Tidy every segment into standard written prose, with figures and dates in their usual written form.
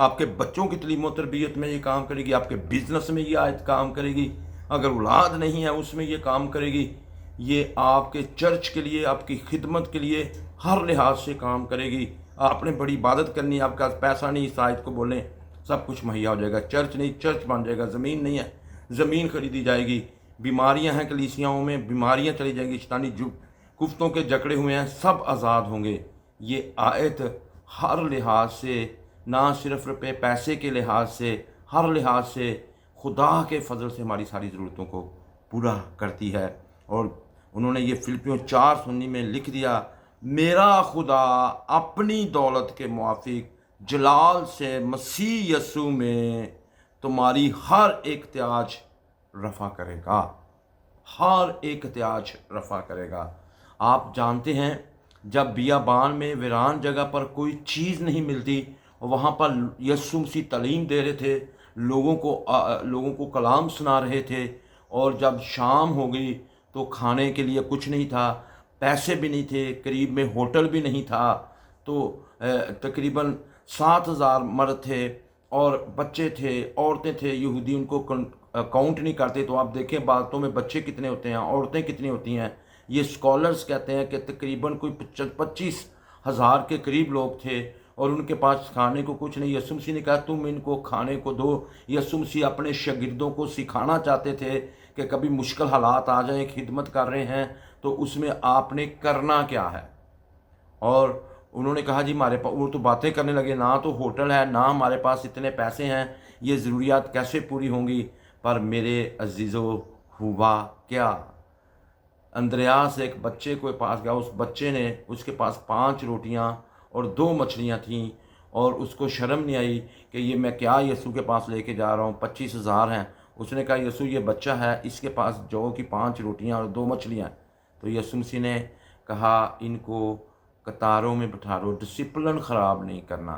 آپ کے بچوں کی تعلیم و تربیت میں یہ کام کرے گی، آپ کے بزنس میں یہ آیت کام کرے گی، اگر اولاد نہیں ہے اس میں یہ کام کرے گی، یہ آپ کے چرچ کے لیے، آپ کی خدمت کے لیے ہر لحاظ سے کام کرے گی۔ آپ نے بڑی عبادت کرنی ہے، آپ کا پیسہ نہیں، اس آیت کو بولیں سب کچھ مہیا ہو جائے گا۔ چرچ نہیں، چرچ بن جائے گا۔ زمین نہیں ہے، زمین خریدی جائے گی۔ بیماریاں ہیں کلیسیاؤں میں، بیماریاں چلی جائیں گی۔ شیطانی گفتوں کے جکڑے ہوئے ہیں، سب آزاد ہوں گے۔ یہ آیت ہر لحاظ سے، نہ صرف روپے پیسے کے لحاظ سے، ہر لحاظ سے خدا کے فضل سے ہماری ساری ضرورتوں کو پورا کرتی ہے۔ اور انہوں نے یہ فلپیوں 4:19 میں لکھ دیا، میرا خدا اپنی دولت کے موافق جلال سے مسیح یسوع میں تمہاری ہر احتیاج رفع کرے گا، ہر احتیاج رفع کرے گا۔ آپ جانتے ہیں جب بیابان میں ویران جگہ پر کوئی چیز نہیں ملتی، وہاں پر یسوع مسیح تعلیم دے رہے تھے، لوگوں کو کلام سنا رہے تھے، اور جب شام ہو گئی تو کھانے کے لیے کچھ نہیں تھا، پیسے بھی نہیں تھے، قریب میں ہوٹل بھی نہیں تھا، تو تقریباً 7,000 مرد تھے اور بچے تھے، عورتیں تھے۔ یہودی ان کو کاؤنٹ نہیں کرتے، تو آپ دیکھیں باتوں میں بچے کتنے ہوتے ہیں، عورتیں کتنی ہوتی ہیں۔ یہ اسکالرز کہتے ہیں کہ تقریباً کوئی 25,000 کے قریب لوگ تھے، اور ان کے پاس کھانے کو کچھ نہیں۔ یسوع مسیح نے کہا تم ان کو کھانے کو دو۔ یسوع مسیح اپنے شاگردوں کو سکھانا چاہتے تھے کہ کبھی مشکل حالات آ جائیں، خدمت کر رہے ہیں تو اس میں آپ نے کرنا کیا ہے۔ اور انہوں نے کہا جی ہمارے پاس، وہ تو باتیں کرنے لگے، نہ تو ہوٹل ہے، نہ ہمارے پاس اتنے پیسے ہیں، یہ ضروریات کیسے پوری ہوں گی۔ پر میرے عزیزو، ہوا کیا؟ اندریاس ایک بچے کے پاس گیا، اس بچے نے، اس کے پاس 5 روٹیاں اور 2 مچھلیاں تھیں، اور اس کو شرم نہیں آئی کہ یہ میں کیا یسوع کے پاس لے کے جا رہا ہوں، 25,000 ہیں۔ اس نے کہا یسوع یہ بچہ ہے، اس کے پاس جو کہ 5 روٹیاں اور 2 مچھلیاں ہیں۔ تو یسوع مسیح نے کہا ان کو قطاروں میں بٹھا دو، ڈسپلن خراب نہیں کرنا۔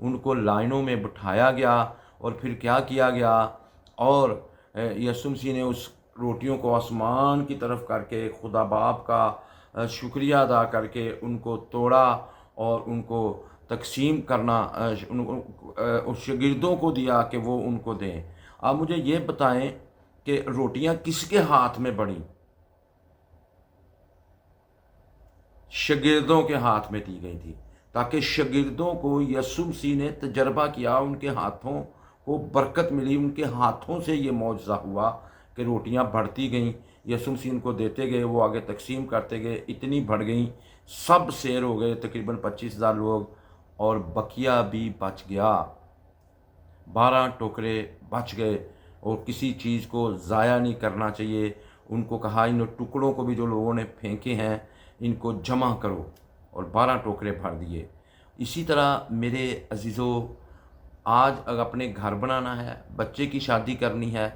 ان کو لائنوں میں بٹھایا گیا، اور پھر کیا کیا گیا، اور یسوع مسیح نے اس روٹیوں کو آسمان کی طرف کر کے خدا باپ کا شکریہ ادا کر کے ان کو توڑا، اور ان کو تقسیم کرنا شاگردوں کو دیا کہ وہ ان کو دیں۔ آپ مجھے یہ بتائیں کہ روٹیاں کس کے ہاتھ میں بڑھیں؟ شاگردوں کے ہاتھ میں دی گئی تھی، تاکہ شاگردوں کو یسوع مسیح نے تجربہ کیا، ان کے ہاتھوں کو برکت ملی، ان کے ہاتھوں سے یہ معجزہ ہوا کہ روٹیاں بڑھتی گئیں، یسوع مسیح ان کو دیتے گئے، وہ آگے تقسیم کرتے گئے، اتنی بڑھ گئیں، سب سیر ہو گئے، تقریباً 25,000 لوگ، اور بقیہ بھی بچ گیا، 12 ٹوکرے بچ گئے۔ اور کسی چیز کو ضائع نہیں کرنا چاہیے۔ ان کو کہا ان ٹکڑوں کو بھی جو لوگوں نے پھینکے ہیں ان کو جمع کرو، اور 12 ٹوکرے بھر دیے۔ اسی طرح میرے عزیزو، آج اگر اپنے گھر بنانا ہے، بچے کی شادی کرنی ہے،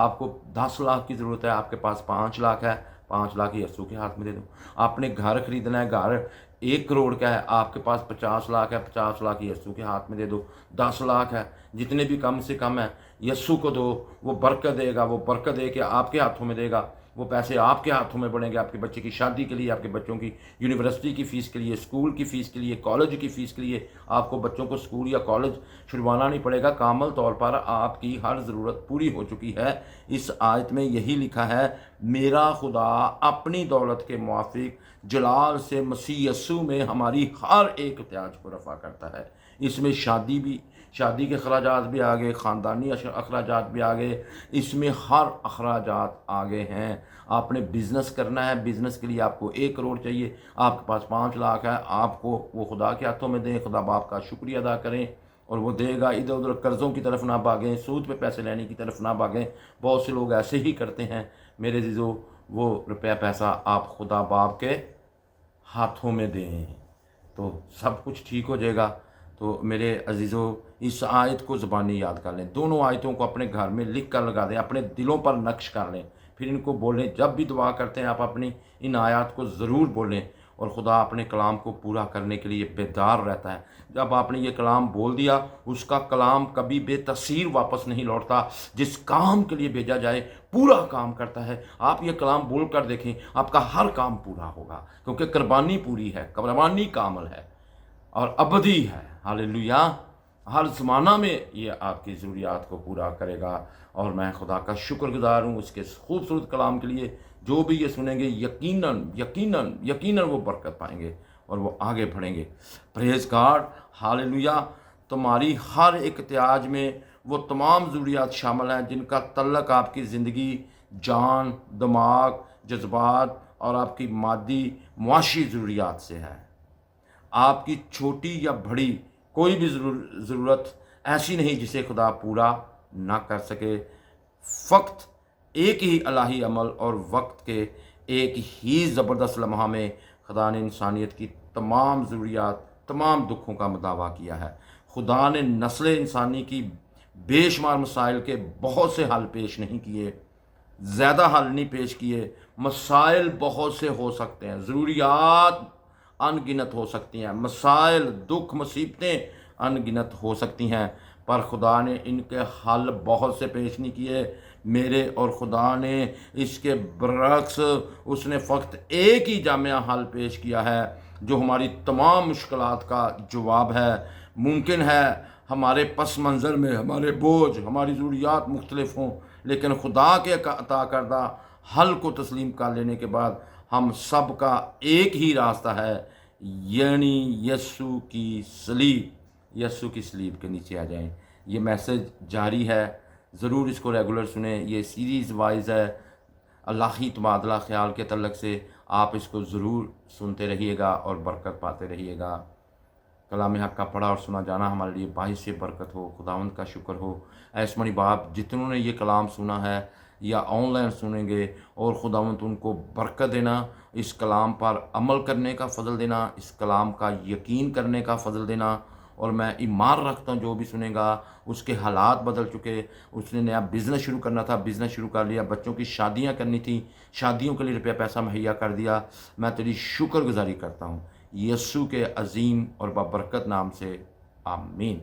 آپ کو 10 لاکھ کی ضرورت ہے، آپ کے پاس 5 لاکھ ہے، 5 لاکھ یسوع کے ہاتھ میں دے دو۔ آپ نے گھر خریدنا ہے، گھر 1 کروڑ کا ہے، آپ کے پاس 50 لاکھ ہے، 50 لاکھ یسوع کے ہاتھ میں دے دو۔ 10 لاکھ ہے، جتنے بھی کم سے کم ہے، یسوع کو دو، وہ برکت دے گا، وہ برکت دے کے آپ کے ہاتھوں میں دے گا، وہ پیسے آپ کے ہاتھوں میں بڑھیں گے، آپ کے بچے کی شادی کے لیے، آپ کے بچوں کی یونیورسٹی کی فیس کے لیے، اسکول کی فیس کے لیے، کالج کی فیس کے لیے۔ آپ کو بچوں کو اسکول یا کالج چھڑوانا نہیں پڑے گا، کامل طور پر آپ کی ہر ضرورت پوری ہو چکی ہے۔ اس آیت میں یہی لکھا ہے، میرا خدا اپنی دولت کے موافق جلال سے مسیح یسوع میں ہماری ہر ایک احتیاج کو رفع کرتا ہے۔ اس میں شادی کے اخراجات بھی آگے، خاندانی اخراجات بھی آگے، اس میں ہر اخراجات آگے ہیں۔ آپ نے بزنس کرنا ہے، بزنس کے لیے آپ کو 1 کروڑ چاہیے، آپ کے پاس 5 لاکھ ہے، آپ کو وہ خدا کے ہاتھوں میں دیں، خدا باپ کا شکریہ ادا کریں، اور وہ دے گا۔ ادھر ادھر قرضوں کی طرف نہ بھاگیں، سود پہ پیسے لینے کی طرف نہ بھاگیں۔ بہت سے لوگ ایسے ہی کرتے ہیں میرے عزیزو، وہ روپیہ پیسہ آپ خدا باپ کے ہاتھوں میں دیں تو سب کچھ ٹھیک ہو جائے گا۔ تو میرے عزیزو، اس آیت کو زبانی یاد کر لیں، دونوں آیتوں کو اپنے گھر میں لکھ کر لگا دیں، اپنے دلوں پر نقش کر لیں، پھر ان کو بولیں۔ جب بھی دعا کرتے ہیں آپ اپنی ان آیات کو ضرور بولیں، اور خدا اپنے کلام کو پورا کرنے کے لیے بیدار رہتا ہے۔ جب آپ نے یہ کلام بول دیا، اس کا کلام کبھی بے تاثیر واپس نہیں لوٹتا۔ جس کام کے لیے بھیجا جائے پورا کام کرتا ہے۔ آپ یہ کلام بول کر دیکھیں، آپ کا ہر کام پورا ہوگا، کیونکہ قربانی پوری ہے، قربانی کامل ہے اور ابدی ہے۔ ہاللیلویا۔ ہر زمانہ میں یہ آپ کی ضروریات کو پورا کرے گا، اور میں خدا کا شکر گزار ہوں اس کے خوبصورت کلام کے لیے۔ جو بھی یہ سنیں گے یقیناً یقیناً یقیناً وہ برکت پائیں گے اور وہ آگے بڑھیں گے۔ پریز گاڈ، ہالیلویا۔ تمہاری ہر ایک احتیاج میں وہ تمام ضروریات شامل ہیں جن کا تعلق آپ کی زندگی، جان، دماغ، جذبات اور آپ کی مادی معاشی ضروریات سے ہے۔ آپ کی چھوٹی یا بڑی کوئی بھی ضرورت ایسی نہیں جسے خدا پورا نہ کر سکے۔ فقط ایک ہی الہی عمل اور وقت کے ایک ہی زبردست لمحہ میں خدا نے انسانیت کی تمام ضروریات، تمام دکھوں کا مداوع کیا ہے۔ خدا نے نسل انسانی کی بے شمار مسائل کے بہت سے حل پیش نہیں کیے، زیادہ حل نہیں پیش کیے۔ مسائل بہت سے ہو سکتے ہیں، ضروریات ان گنت ہو سکتی ہیں، مسائل، دکھ، مصیبتیں ان گنت ہو سکتی ہیں، پر خدا نے ان کے حل بہت سے پیش نہیں کیے۔ میرے اور خدا نے اس کے برعکس اس نے فقط ایک ہی جامع حل پیش کیا ہے جو ہماری تمام مشکلات کا جواب ہے۔ ممکن ہے ہمارے پس منظر میں ہمارے بوجھ، ہماری ضروریات مختلف ہوں، لیکن خدا کے عطا کردہ حل کو تسلیم کر لینے کے بعد ہم سب کا ایک ہی راستہ ہے، یعنی یسوع کی صلیب۔ یسوع کی صلیب کے نیچے آ جائیں۔ یہ میسج جاری ہے، ضرور اس کو ریگولر سنیں۔ یہ سیریز وائز ہے، الہی تبادلہ خیال کے تعلق سے آپ اس کو ضرور سنتے رہیے گا اور برکت پاتے رہیے گا۔ کلام حق کا پڑھا اور سنا جانا ہمارے لیے باعث برکت ہو۔ خداوند کا شکر ہو۔ اے آسمانی باپ، جتنوں نے یہ کلام سنا ہے یا آن لائن سنیں گے، اور خداوند ان کو برکت دینا، اس کلام پر عمل کرنے کا فضل دینا، اس کلام کا یقین کرنے کا فضل دینا۔ اور میں ایمان رکھتا ہوں جو بھی سنے گا اس کے حالات بدل چکے۔ اس نے نیا بزنس شروع کرنا تھا، بزنس شروع کر لیا، بچوں کی شادیاں کرنی تھیں، شادیوں کے لیے روپیہ پیسہ مہیا کر دیا۔ میں تیری شکر گزاری کرتا ہوں یسوع کے عظیم اور بابرکت نام سے، آمین۔